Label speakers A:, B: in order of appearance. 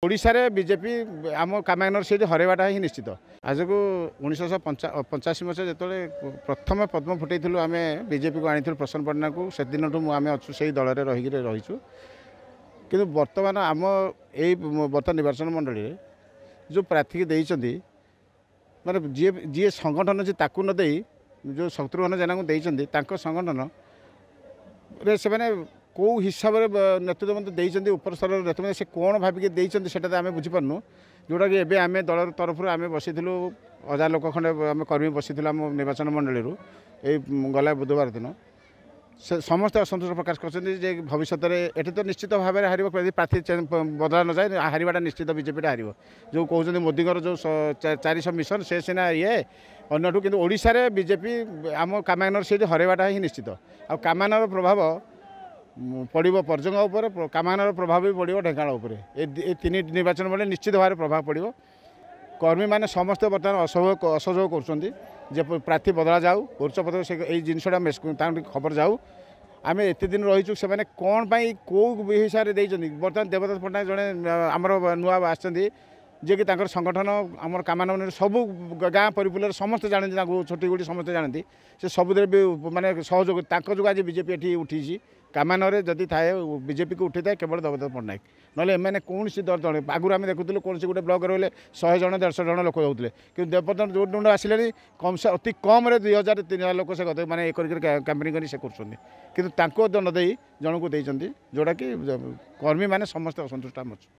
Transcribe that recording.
A: Odisha BJP आम कामायनर seat हरवाटा ही निश्चित। आज को 1985 मसीह जो प्रथम पद्म फुटेलु आम बीजेपी को आनी प्रसन्न पटना को से दिन आम अच्छु से दल में रहीचु कि बर्तमान आम यही बर्तमान निर्वाचन मंडली जो प्रार्थी देती माने जी संगठन अच्छे ताकू न दे जो शत्रुघ्न जेना को देती संगठन से कौ हिसाब से नेतृत्व मत देती उपर स्तर नेतृत्व से कौन भाविक देती आम बुझीपारनु जोटा कि एवं आम दल तरफ आम बसीलु 1000 लोक खंडे आम कर्मी बसीलु आम निर्वाचन मंडली यही गला बुधवार दिन से समस्त असंतोष प्रकाश कर भविष्य में ये तो निश्चित भाव में हार प्रार्थी बदला न जाए हारवाटा निश्चित बीजेपी हार जो कहते मोदी जो 400 मिशन से सीना ये अन्यठू कि ओडिशा बीजेपी आम कामायनर सीट हरवाटा ही निश्चित आ कामायनर प्रभाव पड़ो पर्जंग कामायनर प्रभाव भी पड़ो ढेंकाना ये तीन निर्वाचन में निश्चित भाव प्रभाव पड़ो कर्मी मैंने समस्त बर्तमान असहयोग कर प्रार्थी बदला जाऊ उच्च पद से यही जिनसा खबर जाऊ आम एत दिन रहीचु से कौन कौ हिसाब से देती बर्तमान देवदत्त पट्टनायक जड़े आमर नुआ आसती जे कि संगठन आम कामान सब गाँ परिपूल समस्त जानते छोटी गुटी समस्त जानती से सबुद भी माने सहयोग जो आज बीजेपी ये उठी कामानरे जदि थाए बीजेपी को उठी था केवल देवदत्त पट्टनायक ना मैंने कौन सी दल जड़े आगुरी आम देखुलू कौन गोटे ब्लक रही 100 जन 150 जन लोक होते कि देवदत्त जो दंड आसिले कम से अति कम 2000 3000 लोक से गत मैंने कैंपेनिंग कर दंड दे जन को देती जोटा कि कर्मी मैंने समस्त असंतुष्ट।